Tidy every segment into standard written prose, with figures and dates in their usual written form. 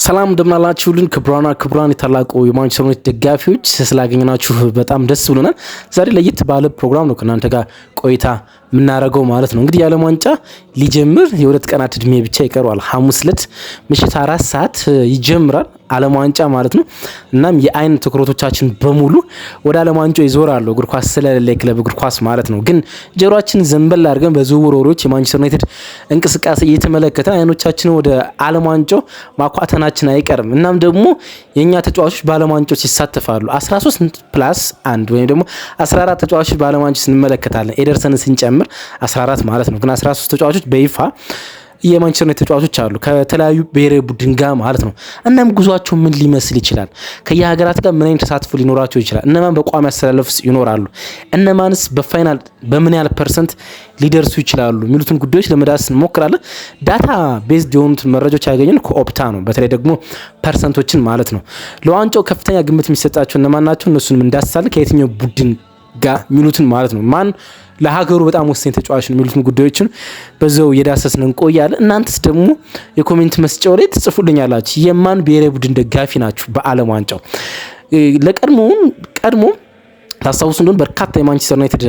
ሰላም እንደምናላችሁልን ክብራን የታላቁ የማንቸስተር ዩናይትድ ደጋፊዎች ስላገኘናችሁ በጣም ደስ ብሎናል። ዛሬ ለየት ባለ ፕሮግራም ነው ከእናንተ ጋር ቆይታ የምናደርገው ማለት ነው። እንግዲህ የዓለም ዋንጫ ሊጀምር የሁለት ቀናት እድሜ ብቻ ይቀረዋል። ሐሙስ ዕለት ምሽት 4 ሰዓት ይጀምራል ዓለም ዋንጫ ማለት ነው። እናም የአይን ትኩረቶቻችን በሙሉ ወደ ዓለም ዋንጫው ይዞራሉ። እግር ኳስ ስለሌለ ክለብ እግር ኳስ ማለት ነው። ግን ጆሮአችን ዘንበል አድርገን በዝውውር ወሬዎች የማንቸስተር ዩናይትድ እንቅስቃሴ እየተመለከተን አይኖቻችን ወደ ዓለም ዋንጫው ማኳተናችን አይቀርም። እናም ደግሞ የኛ ተጫዋቾች በዓለም ዋንጫዎች ይሳተፋሉ። 13+1 ወይም ደግሞ 14 ተጫዋቾች በዓለም ዋንጫው እንመለከታለን። ኤደርሰን ስንጨምር 14 ማለት ነው። ግን 13 ተጫዋቾች በይፋ የማንቸስተር ዩናይትድ ተጫዋቾች አሉ ከተለያዩ ብሔራዊ ቡድን ጋር ማለት ነው። እናም ጉዟቸው ምን ሊመስል ይችላል? ከየሀገራት ጋር ምን አይነት ተሳትፎ ሊኖራቸው ይችላል? እነማን በቋሚ አሰላለፍ ይኖራሉ? እነማንስ በፋይናል በምን ያህል ፐርሰንት ሊደርሱ ይችላሉ? የሚሉትን ጉዳዮች ለመዳሰስ እንሞክራለን። ዳታ ቤዝድ የሆኑት መረጃዎች ያገኘን ከኦፕታ ነው። በተለይ ደግሞ ፐርሰንቶችን ማለት ነው። ለዋንጫው ከፍተኛ ግምት የሚሰጣቸው እነማን ናቸው? እነሱንም እንዳስሳለን። ከየትኛው ቡድን ጋር የሚሉትን ማለት ነው። ማን ለሀገሩ በጣም ወሳኝ ተጫዋች ነው የሚሉትን ጉዳዮችን በዛው እየዳሰስን እንቆያለን። እናንተስ ደግሞ የኮሜንት መስጫው ላይ ትጽፉልኛላችሁ። የማን ብሔራዊ ቡድን ደጋፊ ናችሁ? በዓለም ዋንጫው ቀድሞ ታስታውሱ እንደሆነ በርካታ የማንቸስተር ዩናይትድ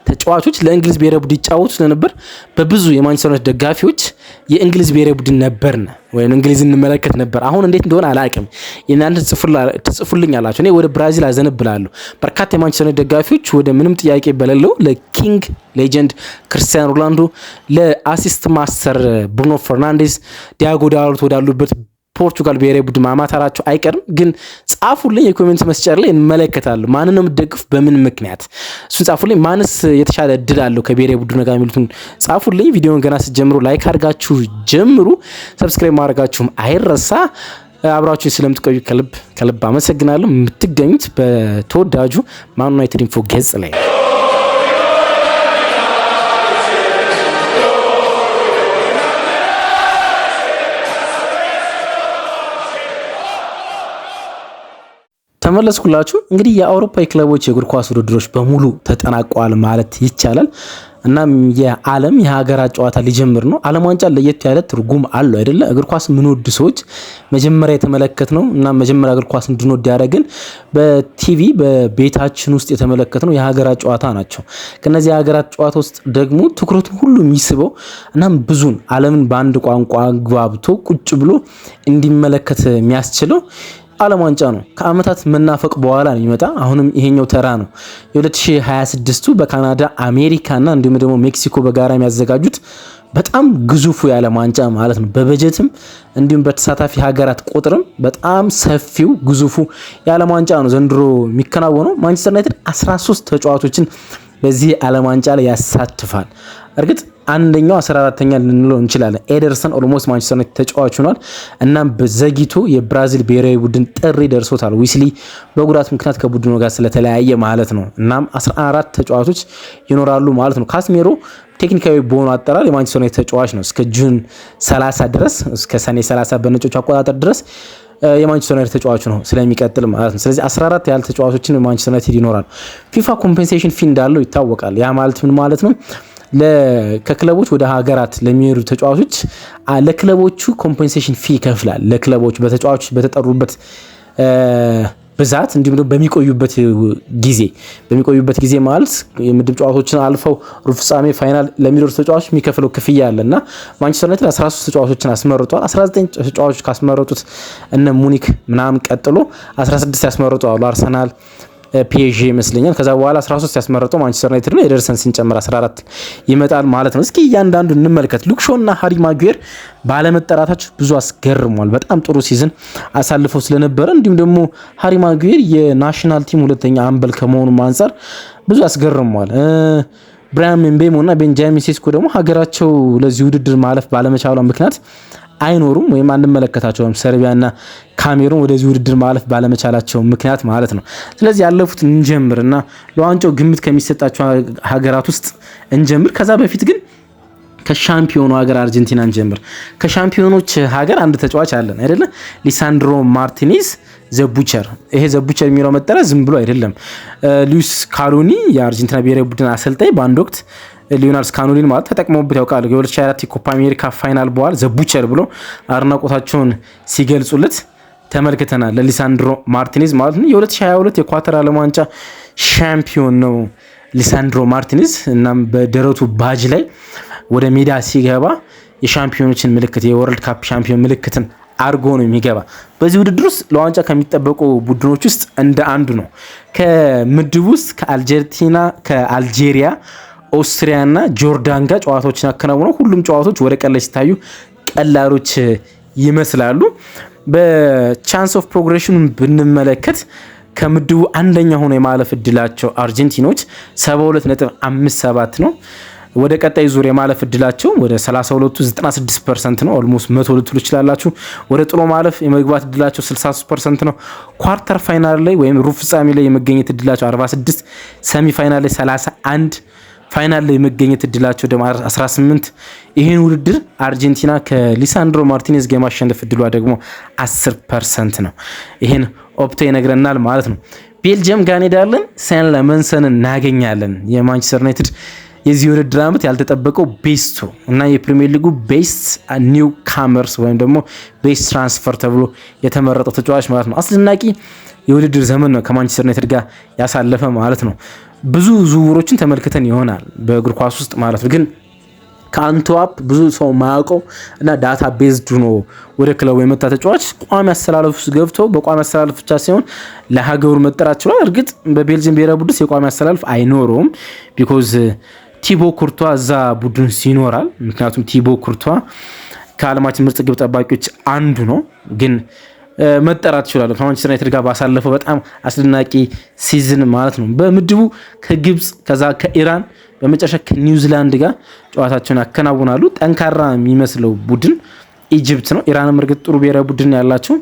ተጫዋቾች ለእንግሊዝ ብሔራዊ ቡድን ይጫወቱ ስለነበር በብዙ የማንቸስተር ዩናይትድ ደጋፊዎች የእንግሊዝ ብሔራዊ ቡድን ነበርና ወይም እንግሊዝ እንመለከት ነበር። አሁን እንዴት እንደሆነ አላውቅም። የእናንተ ትጽፉልኛላችሁ። እኔ ወደ ብራዚል አዘነብላለሁ። በርካታ የማንቸስተር ዩናይትድ ደጋፊዎች ወደ ምንም ጥያቄ በሌለው ለኪንግ ሌጀንድ ክርስቲያኖ ሮናልዶ፣ ለአሲስት ማስተር ብሩኖ ፈርናንዴዝ፣ ዲያጎ ዳሎት ወዳሉበት ፖርቹጋል ብሔራዊ ቡድን ማማታራቸው አይቀርም። ግን ጻፉልኝ፣ የኮሜንት መስጫ ላይ እንመለከታለሁ። ማንን ነው የምትደግፍ? በምን ምክንያት? እሱን ጻፉልኝ። ማንስ የተሻለ እድል አለው ከብሔራዊ ቡድን ጋር የሚሉትን ጻፉልኝ። ቪዲዮውን ገና ስትጀምሩ ላይክ አድርጋችሁ ጀምሩ። ሰብስክራይብ ማድረጋችሁም አይረሳ። አብራችሁን ስለምትቆዩ ከልብ አመሰግናለሁ። የምትገኙት በተወዳጁ ማን ዩናይትድ ኢንፎ ገጽ ላይ ነው። ተመለስኩላችሁ። እንግዲህ የአውሮፓ ክለቦች የእግር ኳስ ውድድሮች በሙሉ ተጠናቀዋል ማለት ይቻላል። እናም የዓለም የሀገራት ጨዋታ ሊጀምር ነው። ዓለም ዋንጫ ለየት ያለ ትርጉም አለው አይደለ? እግር ኳስ የምንወድ ሰዎች መጀመሪያ የተመለከትነው እና መጀመሪያ እግር ኳስ እንድንወድ ያደረግን በቲቪ በቤታችን ውስጥ የተመለከትነው የሀገራት ጨዋታ ናቸው። ከነዚህ የሀገራት ጨዋታ ውስጥ ደግሞ ትኩረቱን ሁሉ የሚስበው እናም ብዙን ዓለምን በአንድ ቋንቋ ግባብቶ ቁጭ ብሎ እንዲመለከት የሚያስችለው ዓለም ዋንጫ ነው። ከአመታት መናፈቅ በኋላ ነው ይመጣ። አሁንም ይሄኛው ተራ ነው። የ2026ቱ በካናዳ አሜሪካና እንዲሁም ደግሞ ሜክሲኮ በጋራ የሚያዘጋጁት በጣም ግዙፉ የዓለም ዋንጫ ማለት ነው። በበጀትም እንዲሁም በተሳታፊ ሀገራት ቁጥርም በጣም ሰፊው ግዙፉ የዓለም ዋንጫ ነው ዘንድሮ የሚከናወነው። ማንቸስተር ዩናይትድ 13 ተጫዋቾችን በዚህ ዓለም ዋንጫ ላይ ያሳትፋል። እርግጥ አንደኛው 14ኛ ልንለው እንችላለን። ኤደርሰን ኦልሞስት ማንቸስተር ዩናይትድ ተጫዋች ሆኗል። እናም በዘግይቶ የብራዚል ብሔራዊ ቡድን ጥሪ ደርሶታል። ዊስሊ በጉዳት ምክንያት ከቡድኑ ጋር ስለተለያየ ማለት ነው። እናም 14 ተጫዋቾች ይኖራሉ ማለት ነው። ካስሜሮ ቴክኒካዊ በሆኑ አጠራር የማንቸስተር ዩናይትድ ተጫዋች ነው። እስከ ጁን 30 ድረስ እስከ ሰኔ 30 በነጮቹ አቆጣጠር ድረስ የማንቸስተር ዩናይትድ ተጫዋች ነው ስለሚቀጥል ማለት ነው። ስለዚህ 14 ያህል ተጫዋቾችን ማንቸስተር ዩናይትድ ይኖራል። ፊፋ ኮምፔንሴሽን ፊ እንዳለው ይታወቃል። ያ ማለት ምን ማለት ነው? ከክለቦች ወደ ሀገራት ለሚሄዱ ተጫዋቾች ለክለቦቹ ኮምፔንሴሽን ፊ ይከፍላል። ለክለቦቹ በተጫዋቾች በተጠሩበት ብዛት እንዲሁም ደግሞ በሚቆዩበት ጊዜ ማለት የምድብ ጨዋታዎችን አልፈው ሩብ ፍጻሜ ፋይናል ለሚደርሱ ተጫዋቾች የሚከፍለው ክፍያ አለና ማንቸስተር ዩናይትድ 13 ተጫዋቾችን አስመርጧል። 19 ተጫዋቾች ካስመረጡት እነ ሙኒክ ምናምን ቀጥሎ 16 ያስመረጡ አሉ። አርሰናል፣ ፒኤስጂ ይመስለኛል። ከዛ በኋላ 13 ያስመረጠው ማንቸስተር ዩናይትድ ነው። ኤደርሰን ሲንጨምር 14 ይመጣል ማለት ነው። እስኪ እያንዳንዱ እንመልከት። ሉክ ሾው እና ሃሪ ማጉዌር ባለመጠራታቸው ብዙ አስገርሟል። በጣም ጥሩ ሲዝን አሳልፈው ስለነበረ እንዲሁም ደግሞ ሃሪ ማጉዌር የናሽናል ቲም ሁለተኛ አምበል ከመሆኑ አንፃር ብዙ አስገርሟል። ብራያን ምቤሞ እና ቤንጃሚን ሴስኮ ደግሞ ሀገራቸው ለዚህ ውድድር ማለፍ ባለመቻሏ ምክንያት አይኖሩም ወይም አንመለከታቸውም። ሰርቢያና ካሜሩን ወደዚህ ውድድር ማለፍ ባለመቻላቸው ምክንያት ማለት ነው። ስለዚህ ያለፉት እንጀምርና ለዋንጫው ግምት ከሚሰጣቸው ሀገራት ውስጥ እንጀምር። ከዛ በፊት ግን ከሻምፒዮኑ ሀገር አርጀንቲና እንጀምር። ከሻምፒዮኖች ሀገር አንድ ተጫዋች አለን አይደለ? ሊሳንድሮ ማርቲኔዝ ዘቡቸር። ይሄ ዘቡቸር የሚለው መጠሪያ ዝም ብሎ አይደለም። ሉዊስ ካሎኒ የአርጀንቲና ብሔራዊ ቡድን አሰልጣኝ በአንድ ወቅት ሊዮናል ስካሎኒ ማለት ተጠቅመውበት ያውቃሉ። የ2024 የኮፓ አሜሪካ ፋይናል በኋላ ዘቡቸር ብሎ አድናቆታቸውን ሲገልጹለት ተመልክተናል። ለሊሳንድሮ ማርቲኔዝ ማለት ነው። የ2022 የኳተር ዓለም ዋንጫ ሻምፒዮን ነው ሊሳንድሮ ማርቲኔዝ። እናም በደረቱ ባጅ ላይ ወደ ሜዳ ሲገባ የሻምፒዮኖችን ምልክት የወርልድ ካፕ ሻምፒዮን ምልክትን አርጎ ነው የሚገባ። በዚህ ውድድር ውስጥ ለዋንጫ ከሚጠበቁ ቡድኖች ውስጥ እንደ አንዱ ነው። ከምድብ ውስጥ ከአልጄሪያ፣ ኦስትሪያ እና ጆርዳን ጋር ጨዋታዎችን አከናውነው ሁሉም ጨዋታዎች ወደ ቀን ላይ ሲታዩ ቀላሎች ይመስላሉ። በቻንስ ኦፍ ፕሮግሬሽን ብንመለከት ከምድቡ አንደኛ ሆኖ የማለፍ እድላቸው አርጀንቲኖች 72.57 ነው። ወደ ቀጣይ ዙር የማለፍ እድላቸው ወደ 32.96% ነው። ኦልሞስት 100 ልትሉ ይችላላችሁ። ወደ ጥሎ ማለፍ የመግባት እድላቸው 63% ነው። ኳርተር ፋይናል ላይ ወይም ሩብ ፍጻሜ ላይ የመገኘት እድላቸው 46፣ ሰሚ ፋይናል ላይ 31፣ ፋይናል ላይ የመገኘት እድላቸው ደግሞ 18። ይህን ውድድር አርጀንቲና ከሊሳንድሮ ማርቲኔዝ ጋር የማሸነፍ እድሏ ደግሞ 10% ነው። ይህን ኦፕታ ይነግረናል ማለት ነው። ቤልጅየም ጋር እንሄዳለን። ሳን ለመንሰንን እናገኛለን። የማንቸስተር ዩናይትድ የዚህ ውድድር ዓመት ያልተጠበቀው ቤስቱ እና የፕሪሚየር ሊጉ ቤስት ኒው ካመርስ ወይም ደግሞ ቤስት ትራንስፈር ተብሎ የተመረጠው ተጫዋች ማለት ነው። አስደናቂ የውድድር ዘመን ነው ከማንቸስተር ዩናይትድ ጋር ያሳለፈ ማለት ነው። ብዙ ዝውውሮችን ተመልክተን ይሆናል በእግር ኳስ ውስጥ ማለት ነው። ግን ከአንትዋፕ ብዙ ሰው ማያውቀው እና ዳታ ቤዝድ ሆኖ ወደ ክለቡ የመጣ ተጫዋች ቋሚ አሰላለፍ ውስጥ ገብቶ በቋሚ አሰላለፍ ብቻ ሳይሆን ለሀገሩ መጠራት ችሏል። እርግጥ በቤልጅየም ብሔራዊ ቡድን የቋሚ አሰላለፍ አይኖረውም ቢኮዝ ቲቦ ኩርቷ እዛ ቡድን ይኖራል። ምክንያቱም ቲቦ ኩርቷ ከዓለማችን ምርጥ ግብ ጠባቂዎች አንዱ ነው። ግን መጠራት ይችላል ከማንቸስተር ዩናይትድ ጋር ባሳለፈው በጣም አስደናቂ ሲዝን ማለት ነው። በምድቡ ከግብፅ ከዛ ከኢራን በመጨረሻ ከኒውዚላንድ ጋር ጨዋታቸውን ያከናውናሉ። ጠንካራ የሚመስለው ቡድን ኢጅፕት ነው። ኢራንም እርግጥ ጥሩ ብሔራዊ ቡድን ያላቸው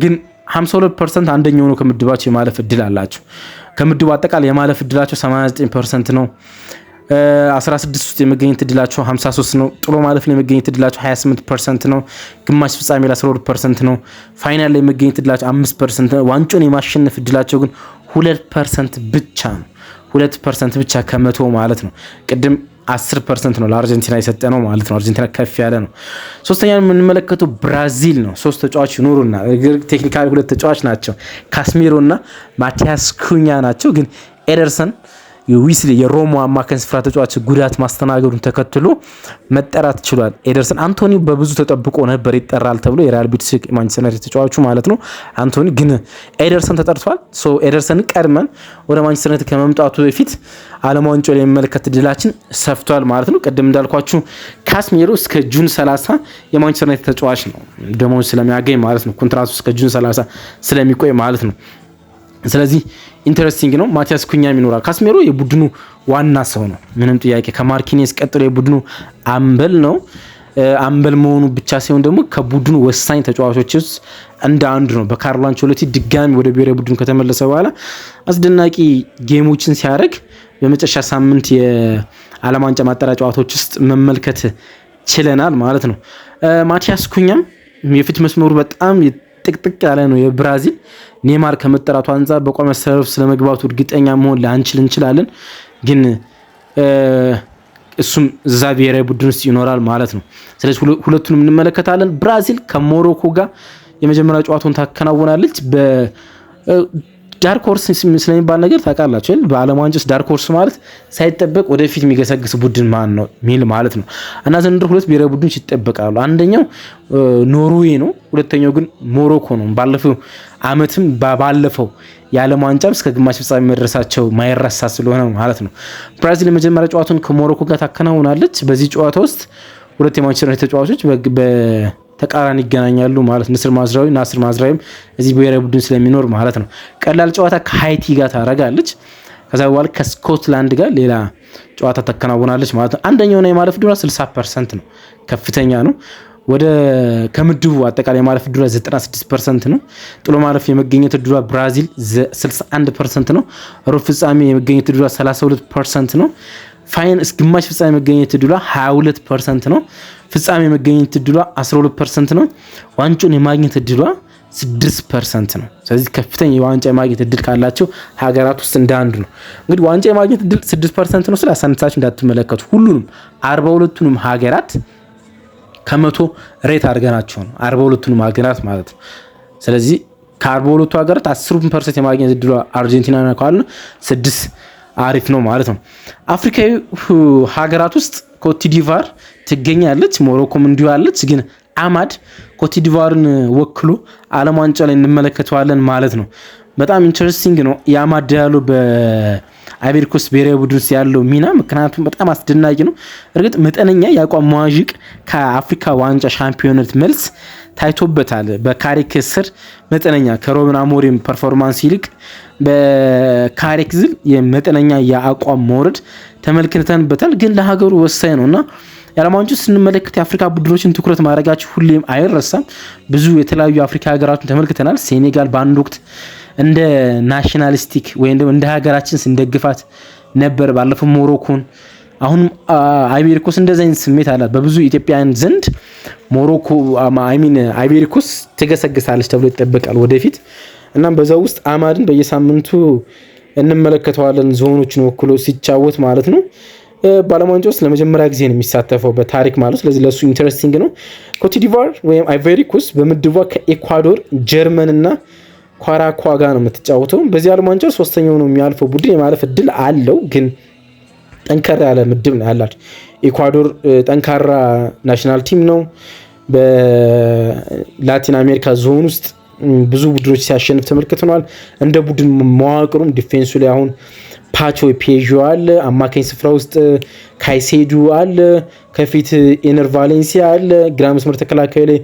ግን 52% አንደኛው ነው ከምድባቸው የማለፍ እድል አላቸው። ከምድቡ አጠቃላይ የማለፍ እድላቸው 89% ነው። 16 ውስጥ የመገኘት እድላቸው 53 ነው። ጥሎ ማለፍ ላይ የመገኘት እድላቸው 28% ነው። ግማሽ ፍጻሜ ላይ 12% ነው። ፋይናል ላይ የመገኘት እድላቸው 5% ነው። ዋንጫውን የማሸነፍ እድላቸው ግን 2% ብቻ ነው። 2% ብቻ ከመቶ ማለት ነው። ቅድም 10% ነው ለአርጀንቲና የሰጠ ነው ማለት ነው። አርጀንቲና ከፍ ያለ ነው። ሶስተኛ የምንመለከተው ብራዚል ነው። 3 ተጫዋች ይኖሩና ቴክኒካሊ 2 ተጫዋች ናቸው። ካስሜሮ እና ማቲያስ ኩኛ ናቸው። ግን ኤደርሰን ዊስሊ የሮሞ አማካኝ ስፍራ ተጫዋች ጉዳት ማስተናገዱን ተከትሎ መጠራት ችሏል። ኤደርሰን አንቶኒ በብዙ ተጠብቆ ነበር ይጠራል ተብሎ የሪያል ቤቲስ ማንቸስተር ዩናይትድ ተጫዋቹ ማለት ነው። አንቶኒ ግን ኤደርሰን ተጠርቷል። ሶ ኤደርሰን ቀድመን ወደ ማንቸስተር ዩናይትድ ከመምጣቱ በፊት ዓለም ዋንጫው ላይ የመመልከት እድላችን ሰፍቷል ማለት ነው። ቅድም እንዳልኳችሁ ካስሜሮ እስከ ጁን 30 የማንቸስተር ዩናይትድ ተጫዋች ነው። ደሞዝ ስለሚያገኝ ማለት ነው። ኮንትራቱ እስከ ጁን 30 ስለሚቆይ ማለት ነው። ስለዚህ ኢንተረስቲንግ ነው። ማቲያስ ኩኛም ይኖራል። ካስሜሮ የቡድኑ ዋና ሰው ነው፣ ምንም ጥያቄ። ከማርኪኔስ ቀጥሎ የቡድኑ አምበል ነው። አምበል መሆኑ ብቻ ሳይሆን ደግሞ ከቡድኑ ወሳኝ ተጫዋቾች ውስጥ እንደ አንዱ ነው። በካርሎ አንቸሎቲ ድጋሚ ወደ ብሔራዊ ቡድኑ ከተመለሰ በኋላ አስደናቂ ጌሞችን ሲያደርግ በመጨረሻ ሳምንት የዓለም ዋንጫ ማጣሪያ ጨዋታዎች ውስጥ መመልከት ችለናል ማለት ነው። ማቲያስ ኩኛም የፊት መስመሩ በጣም ጥቅጥቅ ያለ ነው። የብራዚል ኔማር ከመጠራቱ አንፃር በቋሚ አሰላለፍ ስለመግባቱ እርግጠኛ መሆን ላንችል እንችላለን፣ ግን እሱም እዛ ብሔራዊ ቡድን ውስጥ ይኖራል ማለት ነው። ስለዚህ ሁለቱንም እንመለከታለን። ብራዚል ከሞሮኮ ጋር የመጀመሪያ ጨዋታውን ታከናውናለች። ዳርክ ሆርስ ስለሚባል ነገር ታውቃላችሁ አይደል? በዓለም ዋንጫ ውስጥ ዳርክ ሆርስ ማለት ሳይጠበቅ ወደፊት የሚገሰግስ ቡድን ማን ነው ሚል ማለት ነው። እና ዘንድሮ 2 ብሔራዊ ቡድኖች ይጠበቃሉ። አንደኛው ኖርዌይ ነው፣ ሁለተኛው ግን ሞሮኮ ነው። ባለፈው አመትም ባለፈው የዓለም ዋንጫ እስከ ግማሽ ፍጻሜ መድረሳቸው ማይረሳ ስለሆነ ማለት ነው። ብራዚል የመጀመሪያ ጨዋታውን ከሞሮኮ ጋር ታከናውናለች። በዚህ ጨዋታ ውስጥ 2 የማንቸስተር ዩናይትድ ተጫዋቾች ተቃራኒ ይገናኛሉ ማለት ናስር ማዝራዊም እዚህ ብሔራዊ ቡድን ስለሚኖር ማለት ነው። ቀላል ጨዋታ ከሃይቲ ጋር ታረጋለች። ከዛ በኋላ ከስኮትላንድ ጋር ሌላ ጨዋታ ተከናውናለች ማለት ነው። አንደኛው ነው የማለፍ ዕድሏ 60% ነው፣ ከፍተኛ ነው። ወደ ከምድቡ አጠቃላይ የማለፍ ዕድሏ 96% ነው። ጥሎ ማለፍ የመገኘት ዕድሏ ብራዚል 61% ነው። ሩብ ፍጻሜ የመገኘት ዕድሏ 32% ነው። ግማሽ ፍጻሜ የመገኘት ዕድሏ 22% ነው። ፍጻሜ የመገኘት ዕድሏ 12% ነው። ዋንጫውን የማግኘት ዕድሏ 6% ነው። ስለዚህ ከፍተኛ የዋንጫ የማግኘት እድል ካላቸው ሀገራት ውስጥ እንደ አንዱ ነው። እንግዲህ ዋንጫ የማግኘት እድል 6% ነው ስለ አሳንሳችሁ እንዳትመለከቱ። ሁሉንም 42ቱንም ሀገራት ከመቶ ሬት አድርገናቸው ነው 42ቱንም ሀገራት ማለት ነው። ስለዚህ ከ42ቱ ሀገራት 10% የማግኘት እድሉ አርጀንቲና ነው ካልን 6 አሪፍ ነው ማለት ነው። አፍሪካዊ ሀገራት ውስጥ ኮትዲቫር ትገኛለች፣ ሞሮኮም እንዲሁ አለች። ግን አማድ ኮትዲቫርን ወክሎ ዓለም ዋንጫ ላይ እንመለከተዋለን ማለት ነው። በጣም ኢንተረስቲንግ ነው የአማድ ዲያሎ በአይቮሪ ኮስት ብሔራዊ ቡድን ውስጥ ያለው ሚና፣ ምክንያቱም በጣም አስደናቂ ነው። እርግጥ መጠነኛ የአቋም መዋዥቅ ከአፍሪካ ዋንጫ ሻምፒዮንነት መልስ ታይቶበታል። በካሪክ ስር መጠነኛ ከሮብን አሞሪም ፐርፎርማንስ ይልቅ በካሪክ ዝል የመጠነኛ የአቋም መውረድ ተመልክተንበታል። ግን ለሀገሩ ወሳኝ ነውና የዓለም ዋንጫ ስንመለከት የአፍሪካ ቡድኖችን ትኩረት ማድረጋቸው ሁሌም አይረሳም። ብዙ የተለያዩ አፍሪካ ሀገራትን ተመልክተናል። ሴኔጋል በአንድ ወቅት እንደ ናሽናሊስቲክ ወይም ደግሞ እንደ ሀገራችን ስንደግፋት ነበር። ባለፈው ሞሮኮን፣ አሁን አይቮሪ ኮስት እንደዚህ አይነት ስሜት አላት በብዙ ኢትዮጵያውያን ዘንድ። ሞሮኮ አይቮሪ ኮስት ትገሰግሳለች ተብሎ ይጠበቃል ወደፊት። እናም በዛው ውስጥ አማድን በየሳምንቱ እንመለከተዋለን ዞኖችን ወክሎ ሲጫወት ማለት ነው። በዓለም ዋንጫ ውስጥ ለመጀመሪያ ጊዜ ነው የሚሳተፈው በታሪክ ማለት። ስለዚህ ለሱ ኢንተረስቲንግ ነው። ኮትዲቫር ወይም አይቮሪ ኮስት በምድቧ ከኤኳዶር፣ ጀርመን እና ኳራኳ ጋር ነው የምትጫወተው። በዚህ ዓለም ዋንጫ ሶስተኛው ነው የሚያልፈው ቡድን የማለፍ እድል አለው። ግን ጠንከር ያለ ምድብ ነው ያላት። ኤኳዶር ጠንካራ ናሽናል ቲም ነው። በላቲን አሜሪካ ዞን ውስጥ ብዙ ቡድኖች ሲያሸንፍ ተመልክተናል። እንደ ቡድን መዋቅሩም ዲፌንሱ ላይ አሁን ፓቾ ፔዦ አለ፣ አማካኝ ስፍራ ውስጥ ካይሴዱ አለ፣ ከፊት ኢነር ቫሌንሲያ አለ፣ ግራ መስመር ተከላካይ ላይ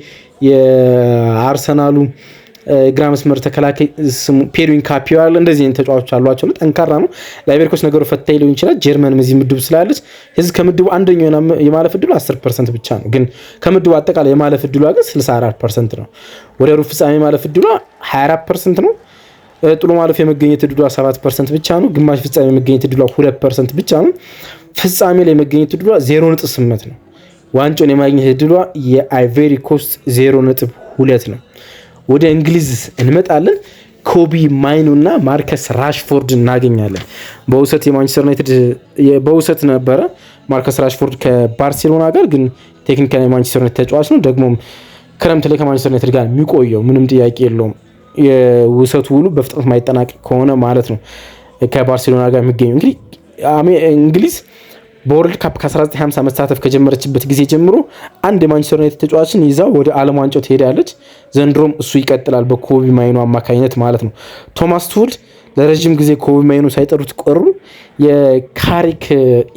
የአርሰናሉ ግራ መስመር ተከላካይ ስሙ ፔድዊን ካፒዮ አለ። እንደዚህ ተጫዋቾች አሏቸው። ጠንካራ ነው። ለአይቮሪ ኮስት ነገሩ ፈታኝ ሊሆን ይችላል። ጀርመንም እዚህ ምድብ ስላለች እዚህ ከምድቡ አንደኛው የማለፍ እድሉ 10% ብቻ ነው። ግን ከምድቡ አጠቃላይ የማለፍ እድሉ ግን 64% ነው። ወደ ሩብ ፍጻሜ የማለፍ እድሉ 24% ነው። ጥሎ ማለፍ የመገኘት እድሏ 7% ብቻ ነው። ግማሽ ፍጻሜ የመገኘት እድሏ 2% ብቻ ነው። ፍጻሜ ላይ የመገኘት እድሏ 0.8 ነው። ዋንጫውን የማግኘት እድሏ የአይቮሪ ኮስት 0.2 ነው። ወደ እንግሊዝ እንመጣለን። ኮቢ ማይኑ እና ማርከስ ራሽፎርድ እናገኛለን። በውሰት የማንቸስተር ዩናይትድ በውሰት ነበረ ማርከስ ራሽፎርድ ከባርሴሎና ጋር፣ ግን ቴክኒካሊ የማንቸስተር ዩናይትድ ተጫዋች ነው። ደግሞም ክረምት ላይ ከማንቸስተር ዩናይትድ ጋር የሚቆየው ምንም ጥያቄ የለውም። የውሰቱ ውሉ በፍጥነት ማይጠናቀቅ ከሆነ ማለት ነው ከባርሴሎና ጋር የሚገኘው። እንግዲህ እንግሊዝ በወርልድ ካፕ ከ1950 መሳተፍ ከጀመረችበት ጊዜ ጀምሮ አንድ የማንቸስተር ዩናይትድ ተጫዋችን ይዛ ወደ ዓለም ዋንጫው ትሄዳለች። ዘንድሮም እሱ ይቀጥላል በኮቢ ማይኑ አማካኝነት ማለት ነው። ቶማስ ቱል ለረጅም ጊዜ ኮቢ ማይኑ ሳይጠሩት ቆሩ። የካሪክ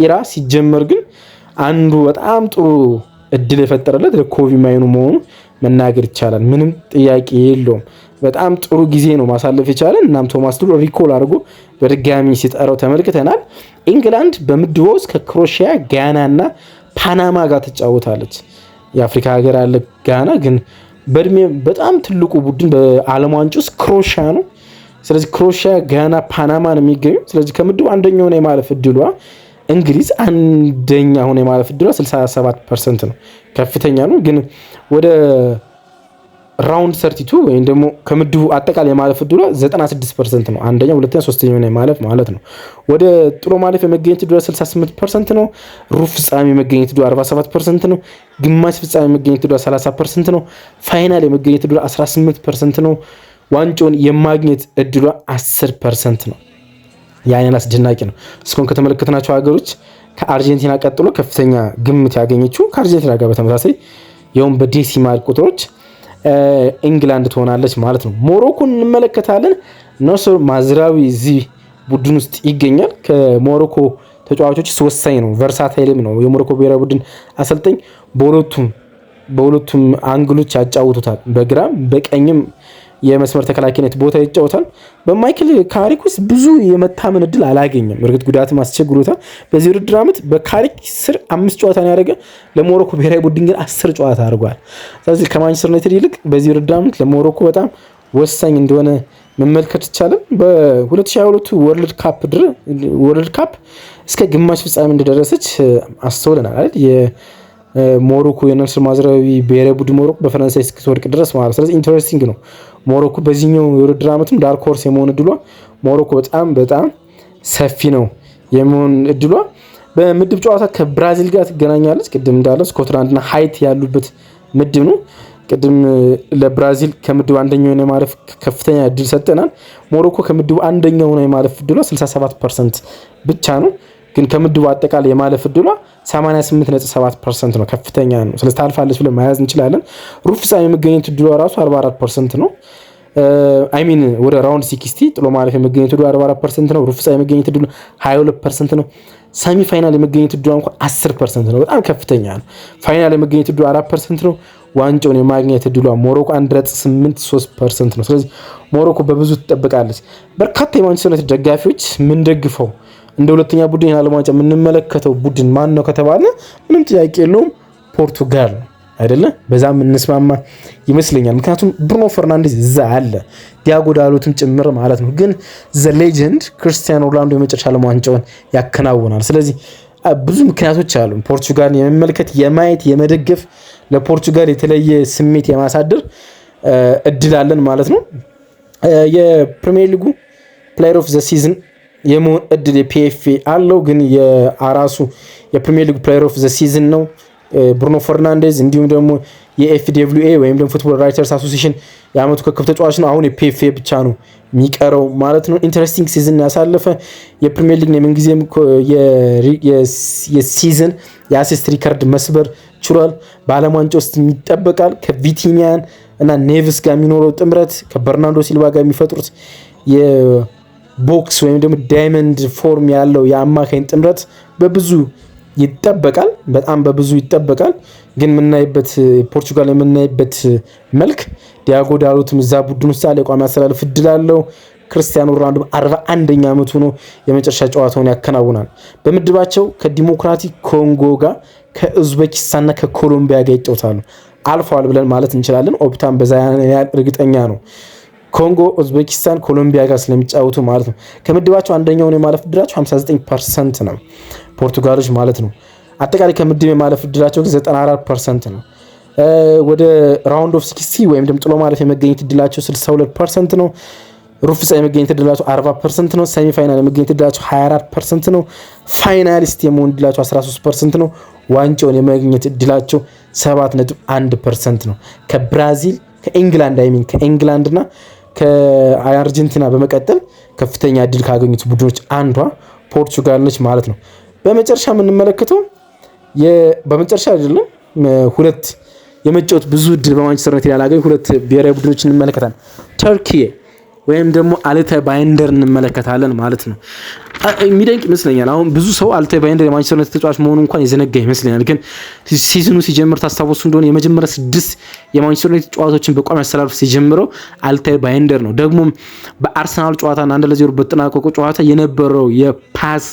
ኢራ ሲጀመር ግን አንዱ በጣም ጥሩ እድል የፈጠረለት ለኮቢ ማይኑ መሆኑ መናገር ይቻላል። ምንም ጥያቄ የለውም። በጣም ጥሩ ጊዜ ነው ማሳለፍ የቻለን። እናም ቶማስ ቱል ሪኮል አድርጎ በድጋሚ ሲጠራው ተመልክተናል። ኢንግላንድ በምድቧ ውስጥ ከክሮሺያ፣ ጋና እና ፓናማ ጋር ትጫወታለች። የአፍሪካ ሀገር አለ ጋና፣ ግን በእድሜ በጣም ትልቁ ቡድን በዓለም ዋንጫ ውስጥ ክሮሺያ ነው። ስለዚህ ክሮሺያ፣ ጋና፣ ፓናማ ነው የሚገኙ። ስለዚህ ከምድቡ አንደኛ ሆነ የማለፍ እድሏ እንግሊዝ አንደኛ ሆነ የማለፍ እድሏ 67% ነው። ከፍተኛ ነው። ግን ወደ ራውንድ 32 ወይም ደግሞ ከምድቡ አጠቃላይ የማለፍ እድሏ 96% ነው። አንደኛ፣ ሁለተኛ፣ ሶስተኛ ሆነ የማለፍ ማለት ነው። ወደ ጥሎ ማለፍ የመገኘት እድሏ 68% ነው። ሩብ ፍጻሜ የመገኘት እድሏ 47% ነው። ግማሽ ፍጻሜ የመገኘት እድሏ 30% ነው። ፋይናል የመገኘት እድሏ 18% ነው። ዋንጫውን የማግኘት እድሏ 10% ነው። ያንን አስደናቂ ነው። እስካሁን ከተመለከትናቸው ሀገሮች ከአርጀንቲና ቀጥሎ ከፍተኛ ግምት ያገኘችው ከአርጀንቲና ጋር በተመሳሳይ ይኸውም በዴሲማል ቁጥሮች ኢንግላንድ ትሆናለች ማለት ነው። ሞሮኮን እንመለከታለን። ኖሰር ማዝራዊ እዚህ ቡድን ውስጥ ይገኛል። ከሞሮኮ ተጫዋቾች ወሳኝ ነው፣ ቨርሳታይልም ነው። የሞሮኮ ብሔራዊ ቡድን አሰልጣኝ በሁለቱም አንግሎች ያጫውቱታል። በግራም በቀኝም የመስመር ተከላካይነት ቦታ ይጫወታል። በማይክል ካሪክ ውስጥ ብዙ የመታመን እድል አላገኘም። እርግጥ ጉዳትም አስቸግሮታል። በዚህ ውድድር ዓመት በካሪክ ስር 5 ጨዋታ ያደረገ፣ ለሞሮኮ ብሔራዊ ቡድን ግን 10 ጨዋታ አድርጓል። ስለዚህ ከማንቸስተር ዩናይትድ ይልቅ በዚህ ውድድር ዓመት ለሞሮኮ በጣም ወሳኝ እንደሆነ መመልከት ይቻላል። በ2022 ወርልድ ካፕ እስከ ግማሽ ፍጻሜ እንደደረሰች አስተውለናል አይደል? ሞሮኮ የነስር ማዝራዊ ብሔራዊ ቡድን ሞሮኮ በፈረንሳይ እስክትወድቅ ድረስ ማለት። ስለዚህ ኢንተረስቲንግ ነው። ሞሮኮ በዚህኛው የውድድር ዓመትም ዳርክ ሆርስ የመሆን እድሏ ሞሮኮ በጣም ሰፊ ነው የመሆን እድሏ። በምድብ ጨዋታ ከብራዚል ጋር ትገናኛለች። ቅድም እንዳለ ስኮትላንድና ሃይቲ ያሉበት ምድብ ነው። ቅድም ለብራዚል ከምድብ አንደኛው ነው የማለፍ ከፍተኛ እድል ሰጠናል። ሞሮኮ ከምድቡ አንደኛው ነው የማለፍ እድሏ 67% ብቻ ነው። ግን ከምድቡ አጠቃላይ የማለፍ እድሏ 88.7% ነው፣ ከፍተኛ ነው። ስለዚህ ታልፋለች ብለን መያዝ እንችላለን። ሩብ ፍጻሜ የመገኘት እድሏ ራሱ 44% ነው። አይሚን ወደ ራውንድ 60 ጥሎ ማለፍ የመገኘት እድሏ 44% ነው። ሩብ ፍጻሜ የመገኘት እድሏ 22% ነው። ሰሚ ፋይናል የመገኘት እድሏ እንኳን 10% ነው፣ በጣም ከፍተኛ ነው። ፋይናል የመገኘት እድሏ 4% ነው። ዋንጫውን የማግኘት እድሏ ሞሮኮ 1.83% ነው። ስለዚህ ሞሮኮ በብዙ ትጠብቃለች። በርካታ የማንቸስተር ዩናይትድ ደጋፊዎች ምን ደግፈው እንደ ሁለተኛ ቡድን የዓለም ዋንጫ የምንመለከተው ቡድን ማን ነው ከተባለ ምንም ጥያቄ የለውም ፖርቱጋል አይደለ? በዛም እንስማማ ይመስለኛል። ምክንያቱም ብሩኖ ፈርናንዴዝ እዛ አለ፣ ዲያጎ ዳሎትም ጭምር ማለት ነው። ግን ዘ ሌጀንድ ክርስቲያኖ ሮናልዶ የመጨረሻ ዓለም ዋንጫውን ያከናውናል። ስለዚህ ብዙ ምክንያቶች አሉ ፖርቱጋል የመመልከት የማየት የመደገፍ ለፖርቱጋል የተለየ ስሜት የማሳደር እድል አለን ማለት ነው። የፕሪሚየር ሊጉ ፕሌየር ኦፍ ዘ ሲዝን የመሆን እድል የፒኤፍኤ አለው። ግን የአራሱ የፕሪሚየር ሊግ ፕሌየር ኦፍ ዘ ሲዝን ነው ብሩኖ ፈርናንዴዝ። እንዲሁም ደግሞ የኤፍደብሊውኤ ወይም ደግሞ ፉትቦል ራይተርስ አሶሲሽን የአመቱ ኮከብ ተጫዋች ነው። አሁን የፒኤፍኤ ብቻ ነው የሚቀረው ማለት ነው። ኢንተረስቲንግ ሲዝን ያሳለፈ የፕሪሚየር ሊግ የምንጊዜም የሲዝን የአሲስት ሪከርድ መስበር ችሏል። በዓለም ዋንጫ ውስጥ ይጠበቃል። ከቪቲኒያን እና ኔቭስ ጋር የሚኖረው ጥምረት ከበርናርዶ ሲልቫ ጋር የሚፈጥሩት የቦክስ ወይም ደግሞ ዳይመንድ ፎርም ያለው የአማካኝ ጥምረት በብዙ ይጠበቃል፣ በጣም በብዙ ይጠበቃል። ግን የምናይበት ፖርቹጋል የምናይበት መልክ ዲያጎ ዳሎትም እዛ ቡድን ውስጥ ያለ ቋሚ አሰላለፍ እድል አለው። ክርስቲያኖ ሮናልዶ 41ኛ ዓመቱ ነው የመጨረሻ ጨዋታውን ያከናውናል። በምድባቸው ከዲሞክራቲክ ኮንጎ ጋር ከኡዝቤኪስታንና ከኮሎምቢያ ጋር ይጫወታሉ። አልፈዋል ብለን ማለት እንችላለን። ኦፕታን በዛ እርግጠኛ ነው። ኮንጎ፣ ኡዝቤኪስታን፣ ኮሎምቢያ ጋር ስለሚጫወቱ ማለት ነው። ከምድባቸው አንደኛውን የማለፍ እድላቸው 59% ነው ፖርቱጋሎች ማለት ነው። አጠቃላይ ከምድብ የማለፍ እድላቸው 94% ነው። ወደ ራውንድ ኦፍ 60 ወይም ደግሞ ጥሎ ማለፍ የመገኘት እድላቸው 62% ነው። ሩብ ፍጻሜ የመገኘት እድላቸው 40% ነው። ሰሚ ፋይናል የመገኘት እድላቸው 24% ነው። ፋይናሊስት የመሆን እድላቸው 13% ነው። ዋንጫውን የመገኘት እድላቸው 7.1% ነው። ከብራዚል ከእንግላንድና ከአርጀንቲና በመቀጠል ከፍተኛ እድል ካገኙት ቡድኖች አንዷ ፖርቹጋል ነች ማለት ነው። በመጨረሻ የምንመለከተው በመጨረሻ አይደለም ሁለት የመጫወት ብዙ እድል በማንቸስተር ዩናይትድ ያላገኙ ሁለት ብሔራዊ ቡድኖች እንመለከታለን። ተርኪ ወይም ደግሞ አልታይ ባይንደር እንመለከታለን ማለት ነው። የሚደንቅ ይመስለኛል። አሁን ብዙ ሰው አልታይ ባይንደር የማንቸስተር ዩናይትድ ተጫዋች መሆኑ እንኳን የዘነጋ ይመስለኛል። ግን ሲዝኑ ሲጀምር ታስታውሱ እንደሆነ የመጀመሪያ 6 የማንቸስተር ዩናይትድ ጨዋታዎችን በቋሚ አሰላለፍ ሲጀምረው አልታይ ባይንደር ነው። ደግሞ በአርሰናል ጨዋታና 1-0 በተጠናቀቁ ጨዋታ የነበረው የፓስ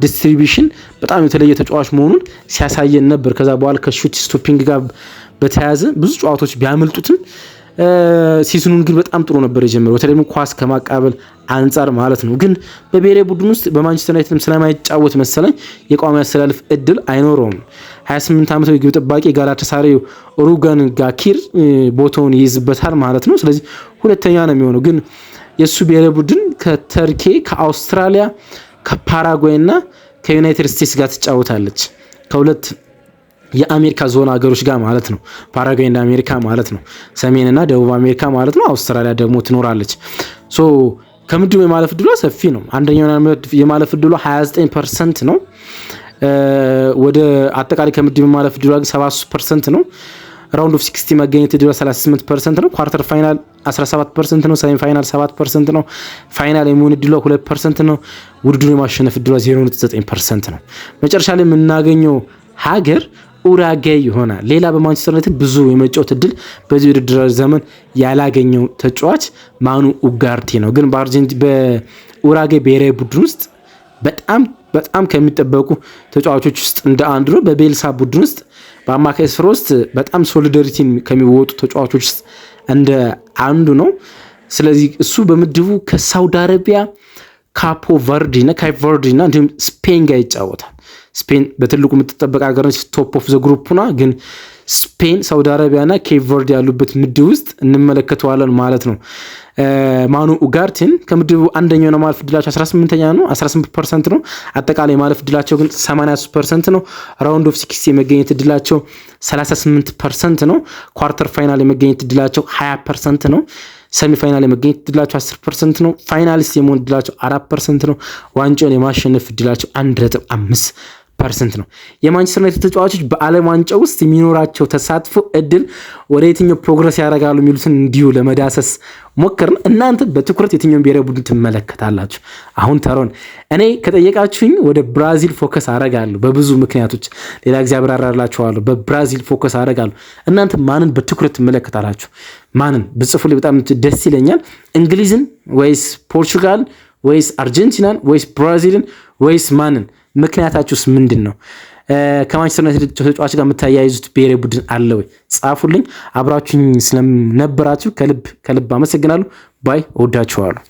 ዲስትሪቢዩሽን በጣም የተለየ ተጫዋች መሆኑን ሲያሳየን ነበር። ከዛ በኋላ ከሹት ስቶፒንግ ጋር በተያያዘ ብዙ ጨዋታዎች ቢያመልጡትም ሲዝኑን ግን በጣም ጥሩ ነበር የጀመረው፣ በተለይ ኳስ ከማቃበል አንጻር ማለት ነው። ግን በብሔራዊ ቡድን ውስጥ በማንቸስተር ዩናይትድ ስለማይጫወት መሰለኝ የቋሚ አሰላለፍ እድል አይኖረውም። 28 ዓመታዊ ግብ ጠባቂ ጋላታሳራይ ሩጋን ጋኪር ቦታውን ይይዝበታል ማለት ነው። ስለዚህ ሁለተኛ ነው የሚሆነው። ግን የሱ ብሔራዊ ቡድን ከተርኬ፣ ከአውስትራሊያ፣ ከፓራጓይ እና ከዩናይትድ ስቴትስ ጋር ትጫወታለች። ከሁለት የአሜሪካ ዞን ሀገሮች ጋር ማለት ነው። ፓራጓይ እንደ አሜሪካ ማለት ነው፣ ሰሜንና ደቡብ አሜሪካ ማለት ነው። አውስትራሊያ ደግሞ ትኖራለች። ሶ ከምድቡ የማለፍ እድሏ ሰፊ ነው። አንደኛው የማለፍ እድሏ 29% ነው። ወደ አጠቃላይ ከምድቡ የማለፍ እድሏ 73% ነው። ራውንድ ኦፍ 60 መገኘት እድሏ 38% ነው። ኳርተር ፋይናል 17% ነው። ሰሚ ፋይናል 7% ነው። ፋይናል የመሆን እድሏ 2% ነው። ውድድሩን የማሸነፍ እድሏ 0.9% ነው። መጨረሻ ላይ የምናገኘው ሀገር ኡራጋይ ይሆናል። ሌላ በማንቸስተር ዩናይትድ ብዙ የመጫወት እድል በዚህ ውድድር ዘመን ያላገኘው ተጫዋች ማኑ ኡጋርቴ ነው። ግን በኡራጋይ ብሔራዊ ቡድን ውስጥ በጣም ከሚጠበቁ ተጫዋቾች ውስጥ እንደ አንዱ ነው። በቤልሳ ቡድን ውስጥ በአማካይ ስፍራ ውስጥ በጣም ሶሊዳሪቲን ከሚወጡ ተጫዋቾች ውስጥ እንደ አንዱ ነው። ስለዚህ እሱ በምድቡ ከሳውዲ አረቢያ፣ ካይፕ ቨርዲ እና እንዲሁም ስፔን ጋር ይጫወታል። ስፔን በትልቁ የምትጠበቅ ሀገር ነች። ቶፕ ኦፍ ዘ ግሩፕ ና ግን ስፔን፣ ሳውዲ አረቢያ ና ኬፕ ቨርዲ ያሉበት ምድብ ውስጥ እንመለከተዋለን ማለት ነው። ማኑ ኡጋርቴን ከምድቡ አንደኛው ነው ማለፍ እድላቸው 18ኛ ነው 18% ነው። አጠቃላይ ማለፍ እድላቸው ግን 83% ነው። ራውንድ ኦፍ 6 የመገኘት እድላቸው 38% ነው። ኳርተር ፋይናል የመገኘት እድላቸው 20% ነው። ሰሚ ፋይናል የመገኘት እድላቸው 10% ነው። ፋይናሊስት የመሆን እድላቸው 4% ነው። ዋንጫውን የማሸነፍ እድላቸው 1.5% ነው። የማንቸስተር ዩናይትድ ተጫዋቾች በዓለም ዋንጫ ውስጥ የሚኖራቸው ተሳትፎ እድል ወደ የትኛው ፕሮግረስ ያደርጋሉ የሚሉትን እንዲሁ ለመዳሰስ ሞከርን። እናንተ በትኩረት የትኛውን ብሔራዊ ቡድን ትመለከታላችሁ? አሁን ተሮን እኔ ከጠየቃችሁኝ ወደ ብራዚል ፎከስ አደርጋለሁ በብዙ ምክንያቶች። ሌላ ጊዜ አብራራላችኋለሁ። በብራዚል ፎከስ አደርጋለሁ። እናንተ ማንን በትኩረት ትመለከታላችሁ? ማንን ብጽፉልኝ በጣም ደስ ይለኛል። እንግሊዝን ወይስ ፖርቹጋል ወይስ አርጀንቲናን ወይስ ብራዚልን ወይስ ማንን? ምክንያታችሁስ ምንድን ነው? ከማንቸስተር ዩናይትድ ተጫዋች ጋር የምታያይዙት ብሔራዊ ቡድን አለ ወይ? ጻፉልኝ። አብራችሁኝ ስለነበራችሁ ከልብ አመሰግናለሁ። ባይ። እወዳችኋለሁ።